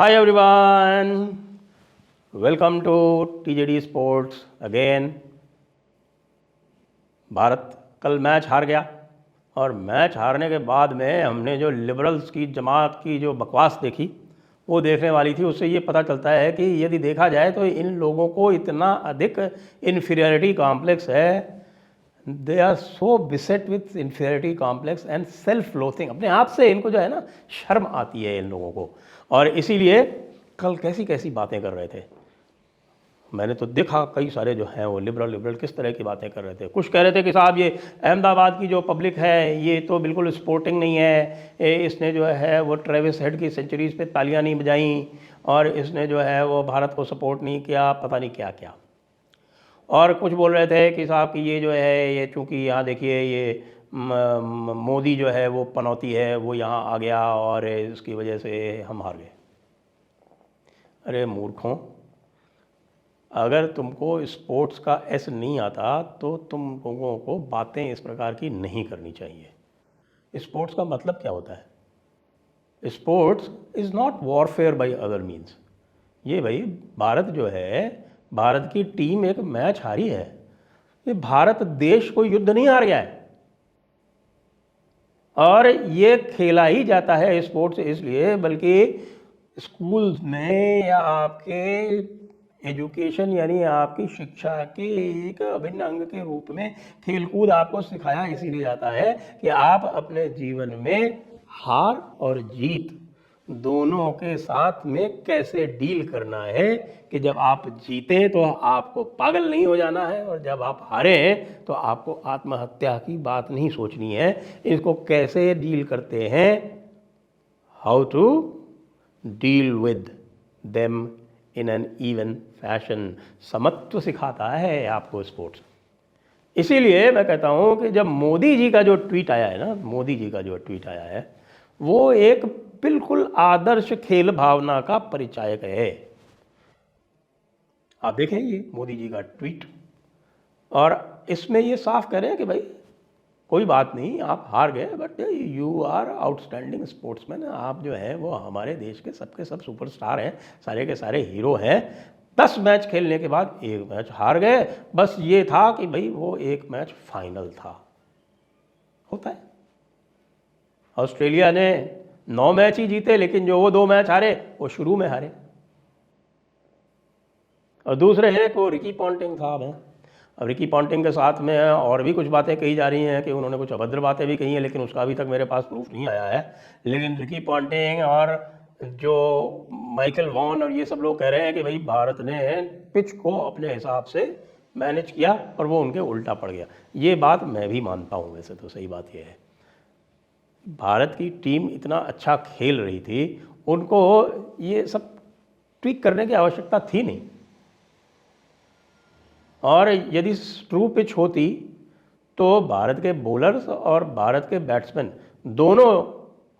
Hi everyone, welcome to TJD Sports again। Bharat कल match हार गया और मैच हारने के बाद में हमने जो लिबरल्स की जमात की जो बकवास देखी वो देखने वाली थी। उससे ये पता चलता है कि यदि देखा जाए तो इन लोगों को इतना अधिक इन्फीरियरिटी कॉम्प्लेक्स है। They are so beset with inferiority complex and self loathing. अपने आप से इनको जो है ना शर्म आती है इन लोगों को, और इसीलिए कल कैसी कैसी बातें कर रहे थे। मैंने तो देखा कई सारे जो हैं वो लिबरल किस तरह की बातें कर रहे थे। कुछ कह रहे थे कि साहब ये अहमदाबाद की जो पब्लिक है ये तो बिल्कुल स्पोर्टिंग नहीं है, इसने जो है वो ट्रेविस हेड की सेंचुरीज पे तालियां नहीं बजाई और इसने जो है वो भारत को सपोर्ट नहीं किया, पता नहीं क्या क्या। और कुछ बोल रहे थे कि साहब कि ये जो है ये चूँकि यहाँ देखिए ये मोदी जो है वो पनौती है, वो यहाँ आ गया और इसकी वजह से हम हार गए। अरे मूर्खों, अगर तुमको स्पोर्ट्स का एस नहीं आता तो तुम लोगों को बातें इस प्रकार की नहीं करनी चाहिए। स्पोर्ट्स का मतलब क्या होता है? Sports is not warfare by other means. ये भाई भारत जो है, भारत की टीम एक मैच हारी है, ये भारत देश को युद्ध नहीं हार गया है। और ये खेला ही जाता है स्पोर्ट्स इसलिए, बल्कि स्कूल में या आपके एजुकेशन यानी आपकी शिक्षा के एक अभिन्न अंग के रूप में खेलकूद आपको सिखाया इसीलिए जाता है कि आप अपने जीवन में हार और जीत दोनों के साथ में कैसे डील करना है। कि जब आप जीते तो आपको पागल नहीं हो जाना है, और जब आप हारे तो आपको आत्महत्या की बात नहीं सोचनी है। इसको कैसे डील करते हैं, how to deal with them in an even fashion, समत्व सिखाता है आपको स्पोर्ट्स। इसीलिए मैं कहता हूं कि जब मोदी जी का जो ट्वीट आया है ना, मोदी जी का जो ट्वीट आया है वो एक बिल्कुल आदर्श खेल भावना का परिचायक है। आप देखें ये मोदी जी का ट्वीट, और इसमें ये साफ कह रहे हैं कि भाई कोई बात नहीं, आप हार गए but you are outstanding sportsman. आप जो हैं वो हमारे देश के सबके सब सुपरस्टार हैं, सारे के सारे हीरो हैं। 10 मैच खेलने के बाद एक मैच हार गए, बस ये था कि भाई वो एक मैच फाइनल था। होता है। ऑस्ट्रेलिया ने 9 मैच ही जीते, लेकिन जो वो 2 मैच हारे वो शुरू में हारे। और दूसरे हैं को रिकी पॉन्टिंग साहब हैं। अब रिकी पॉन्टिंग के साथ में और भी कुछ बातें कही जा रही हैं कि उन्होंने कुछ अभद्र बातें भी कही हैं, लेकिन उसका अभी तक मेरे पास प्रूफ नहीं आया है। लेकिन रिकी पॉन्टिंग और जो माइकल वॉन और ये सब लोग कह रहे हैं कि भाई भारत ने पिच को अपने हिसाब से मैनेज किया और वो उनके उल्टा पड़ गया। ये बात मैं भी मानता हूँ। वैसे तो सही बात यह है, भारत की टीम इतना अच्छा खेल रही थी, उनको ये सब ट्वीक करने की आवश्यकता थी नहीं। और यदि ट्रू पिच होती तो भारत के बॉलर्स और भारत के बैट्समैन दोनों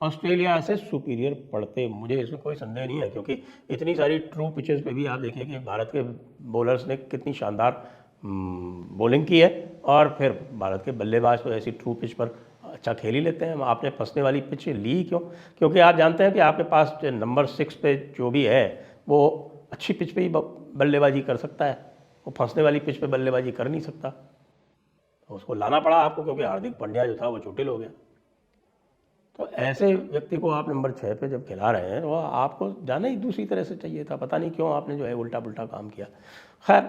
ऑस्ट्रेलिया से सुपीरियर पड़ते, मुझे इसमें कोई संदेह नहीं है। क्योंकि इतनी सारी ट्रू पिचेस पे भी आप देखिए कि भारत के बॉलर्स ने कितनी शानदार बॉलिंग की है, और फिर भारत के बल्लेबाज तो ऐसी ट्रू पिच पर अच्छा खेल ही लेते हैं। आपने फंसने वाली पिच ली क्यों? क्योंकि आप जानते हैं कि आपके पास नंबर 6 पे जो भी है वो अच्छी पिच पे ही बल्लेबाजी कर सकता है, वो फंसने वाली पिच पे बल्लेबाजी कर नहीं सकता। उसको लाना पड़ा आपको, क्योंकि हार्दिक पांड्या जो था वो चोटिल हो गया। तो ऐसे व्यक्ति को आप नंबर 6 पे जब खिला रहे हैं तो आपको जाना ही दूसरी तरह से चाहिए था। पता नहीं क्यों आपने जो है उल्टा पुल्टा काम किया। खैर,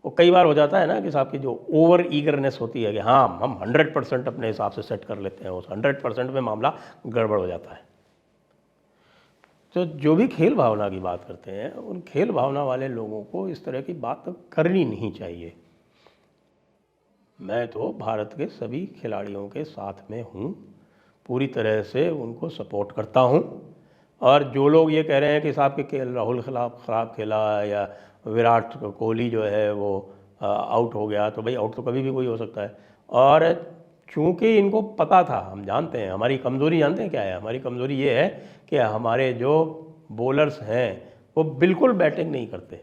वो कई बार हो जाता है ना कि साहब की जो ओवर ईगरनेस होती है कि हाँ हम 100% अपने हिसाब से सेट कर लेते हैं, उस 100% में मामला गड़बड़ हो जाता है। तो जो भी खेल भावना की बात करते हैं, उन खेल भावना वाले लोगों को इस तरह की बात करनी नहीं चाहिए। मैं तो भारत के सभी खिलाड़ियों के साथ में हूँ, पूरी तरह से उनको सपोर्ट करता हूँ। और जो लोग ये कह रहे हैं कि साहब कि राहुल ख़राब खेला या विराट कोहली जो है वो आउट हो गया, तो भाई आउट तो कभी भी कोई हो सकता है। और चूँकि इनको पता था, हम जानते हैं हमारी कमज़ोरी, जानते हैं क्या है हमारी कमज़ोरी? ये है कि हमारे जो बॉलर्स हैं वो बिल्कुल बैटिंग नहीं करते।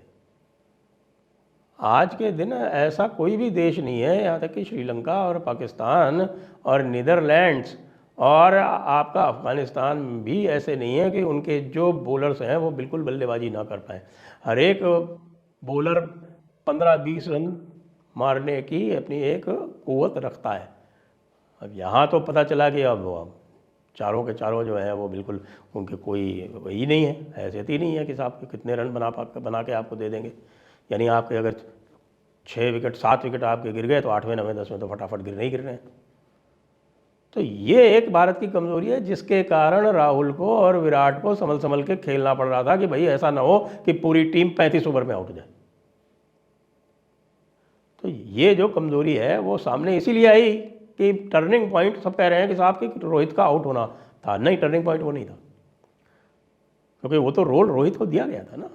आज के दिन ऐसा कोई भी देश नहीं है, यहाँ तक कि श्रीलंका और पाकिस्तान और नीदरलैंड्स और आपका अफ़गानिस्तान भी ऐसे नहीं है कि उनके जो बॉलर्स हैं वो बिल्कुल बल्लेबाजी ना कर पाएँ। हर एक बॉलर 15-20 रन मारने की अपनी एक क़ुव्वत रखता है। अब यहाँ तो पता चला कि अब चारों के चारों जो है वो बिल्कुल उनके कोई वही नहीं है, हैसियत ही नहीं है कि साहब कितने रन बना के आपको दे देंगे। यानी आपके अगर 6 विकेट 7 विकेट आपके गिर गए तो 8वें 9वें 10वें तो फटाफट गिरने ही गिरने हैं। तो ये एक भारत की कमज़ोरी है जिसके कारण राहुल को और विराट को संभल संभल के खेलना पड़ रहा था कि भाई ऐसा ना हो कि पूरी टीम 35 ओवर में आउट हो जाए। तो ये जो कमज़ोरी है वो सामने इसीलिए आई कि टर्निंग पॉइंट सब कह रहे हैं कि साहब कि रोहित का आउट होना था। नहीं, टर्निंग पॉइंट वो नहीं था, क्योंकि वो तो रोल रोहित को दिया गया था ना।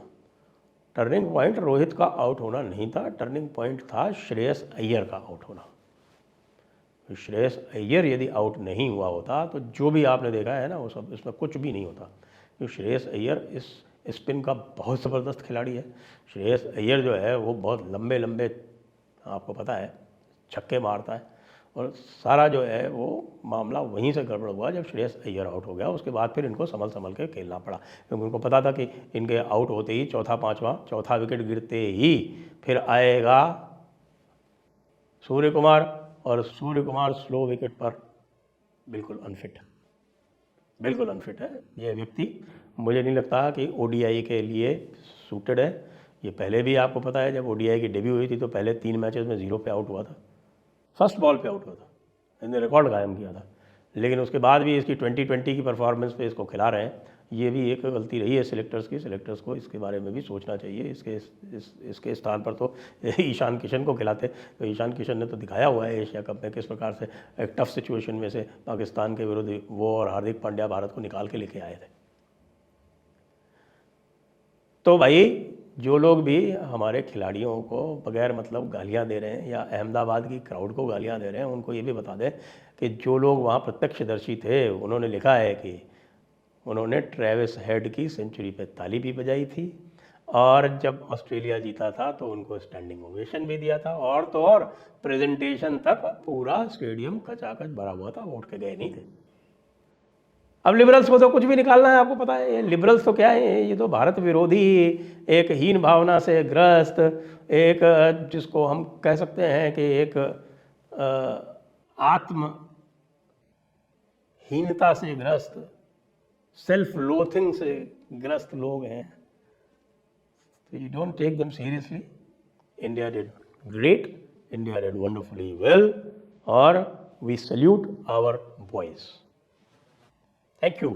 टर्निंग पॉइंट रोहित का आउट होना नहीं था, टर्निंग पॉइंट था श्रेयस अय्यर का आउट होना। श्रेयस अय्यर यदि आउट नहीं हुआ होता तो जो भी आपने देखा है ना वो सब इसमें कुछ भी नहीं होता। क्योंकि श्रेयस अय्यर इस स्पिन का बहुत ज़बरदस्त खिलाड़ी है। श्रेयस अय्यर जो है वो बहुत लंबे लंबे, आपको पता है, छक्के मारता है। और सारा जो है वो मामला वहीं से गड़बड़ हुआ जब श्रेयस अय्यर आउट हो गया। उसके बाद फिर इनको संभल संभल के खेलना पड़ा, क्योंकि उनको पता था कि इनके आउट होते ही चौथा विकेट गिरते ही फिर आएगा सूर्य कुमार, और सूर्य कुमार स्लो विकेट पर बिल्कुल अनफिट है ये व्यक्ति। मुझे नहीं लगता कि ओडीआई के लिए सूटेड है। ये पहले भी आपको पता है जब ओडीआई की डेब्यू हुई थी तो पहले 3 मैचेस में 0 पे आउट हुआ था, फर्स्ट बॉल पे आउट हुआ था, इसने रिकॉर्ड कायम किया था। लेकिन उसके बाद भी इसकी 2020 की परफॉर्मेंस पे इसको खिला रहे हैं। ये भी एक गलती रही है सिलेक्टर्स को इसके बारे में भी सोचना चाहिए। इसके स्थान पर तो ईशान किशन को खिलाते। तो ईशान किशन ने तो दिखाया हुआ है एशिया कप में किस प्रकार से एक टफ सिचुएशन में से पाकिस्तान के विरुद्ध वो और हार्दिक पांड्या भारत को निकाल के लेके आए थे। तो भाई जो लोग भी हमारे खिलाड़ियों को बगैर मतलब गालियां दे रहे हैं या अहमदाबाद की क्राउड को गालियां दे रहे हैं, उनको ये भी बता दें कि जो लोग वहाँ प्रत्यक्षदर्शी थे उन्होंने लिखा है कि उन्होंने ट्रेविस हेड की सेंचुरी पे ताली भी बजाई थी, और जब ऑस्ट्रेलिया जीता था तो उनको स्टैंडिंग ओवेशन भी दिया था, और तो और प्रेजेंटेशन तक पूरा स्टेडियम कचाकच भरा हुआ था, वोट के गए नहीं थे। अब लिबरल्स को तो कुछ भी निकालना है, आपको पता है। ये लिबरल्स तो क्या है, ये तो भारत विरोधी, एक हीन भावना से ग्रस्त, एक जिसको हम कह सकते हैं कि एक आत्महीनता से ग्रस्त, सेल्फ लोथिंग से ग्रस्त लोग हैं। तो you don't take them seriously. India did great, India did wonderfully well, और we salute our boys. Thank you.